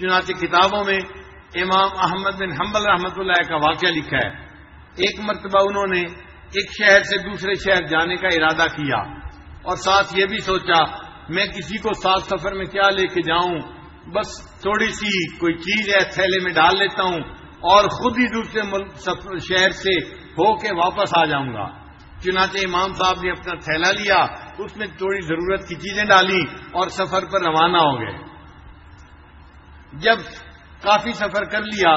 چنانچہ کتابوں میں امام احمد بن حنبل رحمۃ اللہ کا واقعہ لکھا ہے. ایک مرتبہ انہوں نے ایک شہر سے دوسرے شہر جانے کا ارادہ کیا اور ساتھ یہ بھی سوچا میں کسی کو ساتھ سفر میں کیا لے کے جاؤں، بس تھوڑی سی کوئی چیز ہے تھیلے میں ڈال لیتا ہوں اور خود ہی دوسرے شہر سے ہو کے واپس آ جاؤں گا. چنانچہ امام صاحب نے اپنا تھیلا لیا، اس میں تھوڑی ضرورت کی چیزیں ڈالی اور سفر پر روانہ ہو گئے. جب کافی سفر کر لیا،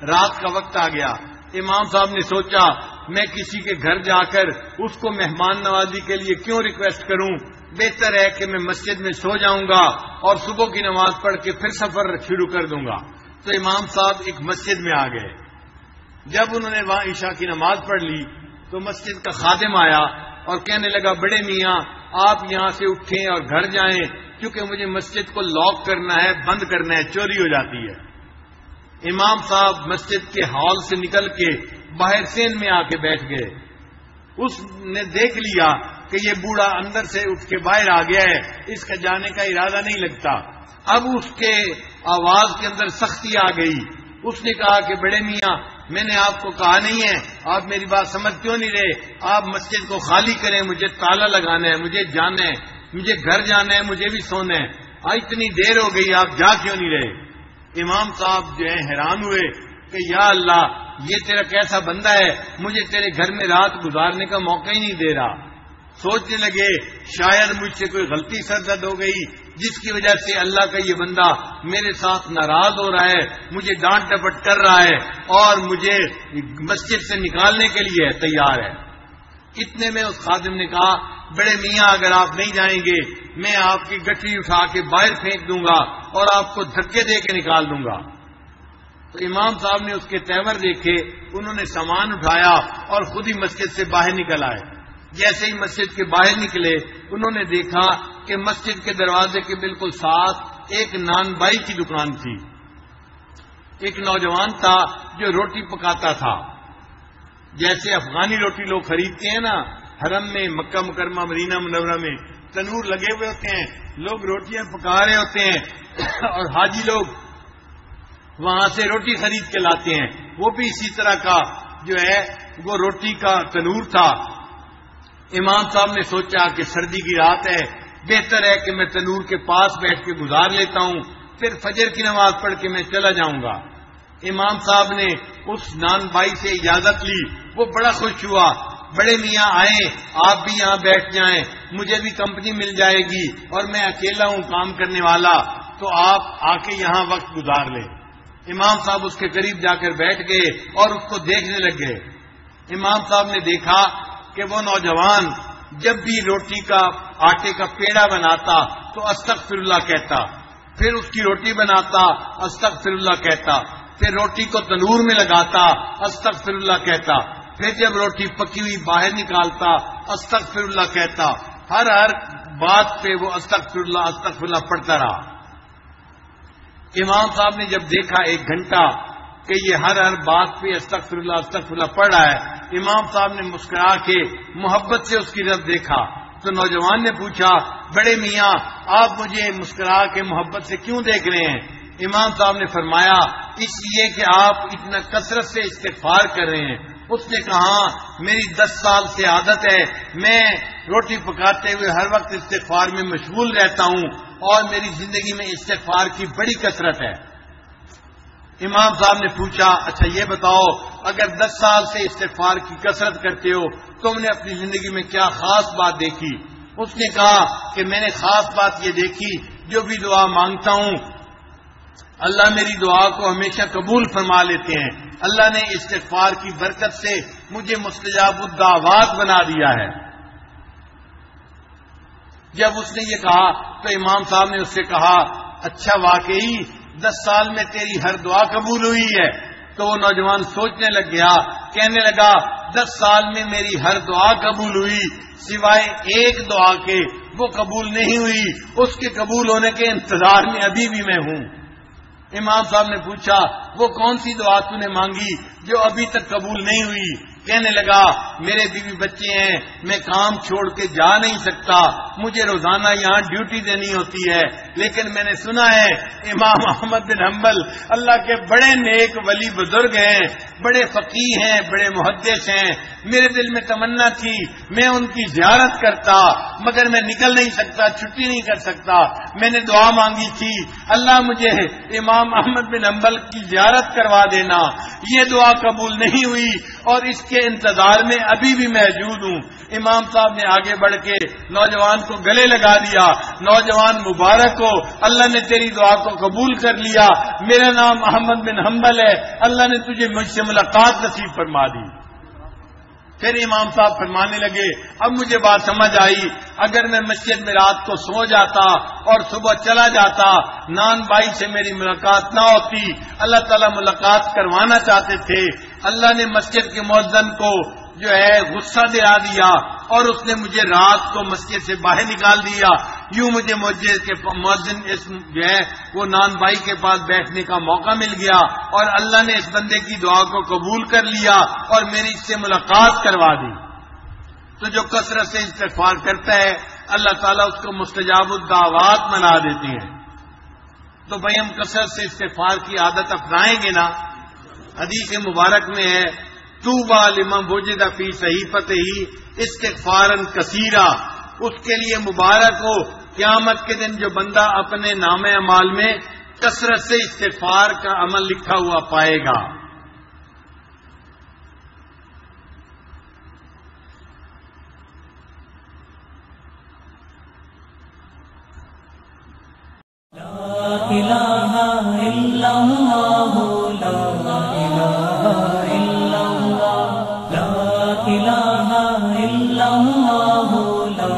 رات کا وقت آ گیا. امام صاحب نے سوچا میں کسی کے گھر جا کر اس کو مہمان نوازی کے لیے کیوں ریکویسٹ کروں، بہتر ہے کہ میں مسجد میں سو جاؤں گا اور صبح کی نماز پڑھ کے پھر سفر شروع کر دوں گا. تو امام صاحب ایک مسجد میں آ گئے. جب انہوں نے وہاں عشاء کی نماز پڑھ لی تو مسجد کا خادم آیا اور کہنے لگا بڑے میاں آپ یہاں سے اٹھیں اور گھر جائیں کیونکہ مجھے مسجد کو لاک کرنا ہے، بند کرنا ہے، چوری ہو جاتی ہے. امام صاحب مسجد کے ہال سے نکل کے باہر سین میں آ کے بیٹھ گئے. اس نے دیکھ لیا کہ یہ بوڑھا اندر سے اٹھ کے باہر آ گیا ہے، اس کا جانے کا ارادہ نہیں لگتا. اب اس کے آواز کے اندر سختی آ گئی. اس نے کہا کہ بڑے میاں میں نے آپ کو کہا نہیں ہے، آپ میری بات سمجھ کیوں نہیں رہے؟ آپ مسجد کو خالی کریں، مجھے تالا لگانا ہے، مجھے جانا ہے، مجھے گھر جانا ہے، مجھے بھی سونا ہے. اتنی دیر ہو گئی آپ جا کیوں نہیں رہے؟ امام صاحب جو ہے حیران ہوئے کہ یا اللہ یہ تیرا کیسا بندہ ہے، مجھے تیرے گھر میں رات گزارنے کا موقع ہی نہیں دے رہا. سوچنے لگے شاید مجھ سے کوئی غلطی سرزد ہو گئی جس کی وجہ سے اللہ کا یہ بندہ میرے ساتھ ناراض ہو رہا ہے، مجھے ڈانٹ ڈپٹ کر رہا ہے اور مجھے مسجد سے نکالنے کے لیے تیار ہے. اتنے میں اس خادم نے کہا بڑے میاں اگر آپ نہیں جائیں گے میں آپ کی گٹھی اٹھا کے باہر پھینک دوں گا اور آپ کو دھکے دے کے نکال دوں گا. تو امام صاحب نے اس کے تیور دیکھے، انہوں نے سامان اٹھایا اور خود ہی مسجد سے باہر نکل آئے. جیسے ہی مسجد کے باہر نکلے انہوں نے دیکھا کہ مسجد کے دروازے کے بالکل ساتھ ایک نان بائی کی دکان تھی. ایک نوجوان تھا جو روٹی پکاتا تھا. جیسے افغانی روٹی لوگ خریدتے ہیں نا، حرم میں مکہ مکرمہ مدینہ منورہ میں تنور لگے ہوئے ہوتے ہیں، لوگ روٹیاں پکا رہے ہوتے ہیں اور حاجی لوگ وہاں سے روٹی خرید کے لاتے ہیں. وہ بھی اسی طرح کا جو ہے وہ روٹی کا تنور تھا. امام صاحب نے سوچا کہ سردی کی رات ہے، بہتر ہے کہ میں تنور کے پاس بیٹھ کے گزار لیتا ہوں، پھر فجر کی نماز پڑھ کے میں چلا جاؤں گا. امام صاحب نے اس نان بائی سے اجازت لی. وہ بڑا خوش ہوا، بڑے میاں آئیں آپ بھی یہاں بیٹھ جائیں، مجھے بھی کمپنی مل جائے گی اور میں اکیلا ہوں کام کرنے والا، تو آپ آ کے یہاں وقت گزار لیں. امام صاحب اس کے قریب جا کر بیٹھ گئے اور اس کو دیکھنے لگ گئے. امام صاحب نے دیکھا کہ وہ نوجوان جب بھی روٹی کا آٹے کا پیڑا بناتا تو استغفر اللہ کہتا، پھر اس کی روٹی بناتا استغفر اللہ کہتا، پھر روٹی کو تنور میں لگاتا استغفر اللہ کہتا، پھر جب روٹی پکی ہوئی باہر نکالتا استغفر اللہ کہتا. ہر بات پہ وہ استغفر اللہ پڑھتا رہا. امام صاحب نے جب دیکھا 1 گھنٹہ کہ یہ ہر بات پہ استغفر اللہ پڑھ رہا ہے، امام صاحب نے مسکرا کے محبت سے اس کی طرف دیکھا. تو نوجوان نے پوچھا بڑے میاں آپ مجھے مسکرا کے محبت سے کیوں دیکھ رہے ہیں؟ امام صاحب نے فرمایا اس لیے کہ آپ اتنا کثرت سے استغفار کر رہے ہیں. اس نے کہا میری 10 سال سے عادت ہے، میں روٹی پکاتے ہوئے ہر وقت استغفار میں مشغول رہتا ہوں اور میری زندگی میں استغفار کی بڑی کثرت ہے. امام صاحب نے پوچھا اچھا یہ بتاؤ اگر 10 سال سے استغفار کی کثرت کرتے ہو تم نے اپنی زندگی میں کیا خاص بات دیکھی؟ اس نے کہا کہ میں نے خاص بات یہ دیکھی جو بھی دعا مانگتا ہوں اللہ میری دعا کو ہمیشہ قبول فرما لیتے ہیں. اللہ نے استغفار کی برکت سے مجھے مستجاب الدعوات بنا دیا ہے. جب اس نے یہ کہا تو امام صاحب نے اس سے کہا اچھا واقعی 10 سال میں تیری ہر دعا قبول ہوئی ہے؟ تو وہ نوجوان سوچنے لگ گیا، کہنے لگا 10 سال میں میری ہر دعا قبول ہوئی سوائے ایک دعا کے، وہ قبول نہیں ہوئی، اس کے قبول ہونے کے انتظار میں ابھی بھی میں ہوں. امام صاحب نے پوچھا وہ کون سی دعا تو نے مانگی جو ابھی تک قبول نہیں ہوئی؟ کہنے لگا میرے بیوی بچے ہیں، میں کام چھوڑ کے جا نہیں سکتا، مجھے روزانہ یہاں ڈیوٹی دینی ہوتی ہے، لیکن میں نے سنا ہے امام احمد بن حنبل اللہ کے بڑے نیک ولی بزرگ ہیں، بڑے فقیہ ہیں، بڑے محدث ہیں. میرے دل میں تمنا تھی میں ان کی زیارت کرتا، مگر میں نکل نہیں سکتا، چھٹی نہیں کر سکتا. میں نے دعا مانگی تھی اللہ مجھے امام احمد بن حنبل کی زیارت کروا دینا. یہ دعا قبول نہیں ہوئی اور اس کے انتظار میں ابھی بھی موجود ہوں. امام صاحب نے آگے بڑھ کے نوجوان کو گلے لگا دیا، نوجوان مبارک ہو، اللہ نے تیری دعا کو قبول کر لیا، میرا نام احمد بن حنبل ہے، اللہ نے تجھے مجھ سے ملاقات نصیب فرما دی. پھر امام صاحب فرمانے لگے اب مجھے بات سمجھ آئی، اگر میں مسجد میں رات کو سو جاتا اور صبح چلا جاتا، نان بھائی سے میری ملاقات نہ ہوتی. اللہ تعالیٰ ملاقات کروانا چاہتے تھے. اللہ نے مسجد کے مؤذن کو جو ہے غصہ دلا دیا اور اس نے مجھے رات کو مسجد سے باہر نکال دیا. یوں مجھے مسجد کے مؤذن جو ہے وہ نان بھائی کے پاس بیٹھنے کا موقع مل گیا اور اللہ نے اس بندے کی دعا کو قبول کر لیا اور میری اس سے ملاقات کروا دی. تو جو کثرت سے استغفار کرتا ہے اللہ تعالیٰ اس کو مستجاب الدعوات بنا دیتی ہیں. تو بھائی ہم کثرت سے استغفار کی عادت اپنائیں گے نا. حدیث مبارک میں ہے طوبی لمن وجد فی صحیفتہ استغفارا کثیرا، اس کے لیے مبارک ہو قیامت کے دن جو بندہ اپنے نام اعمال میں کثرت سے استغفار کا عمل لکھا ہوا پائے گا. لا الہ الا اللہ، لا الہ الا اللہ، لا الہ الا اللہ، لا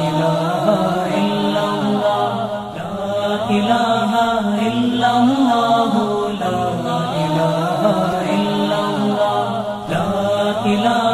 الہ الا اللہ، لا الہ الا اللہ، لا الہ الا اللہ، لا الہ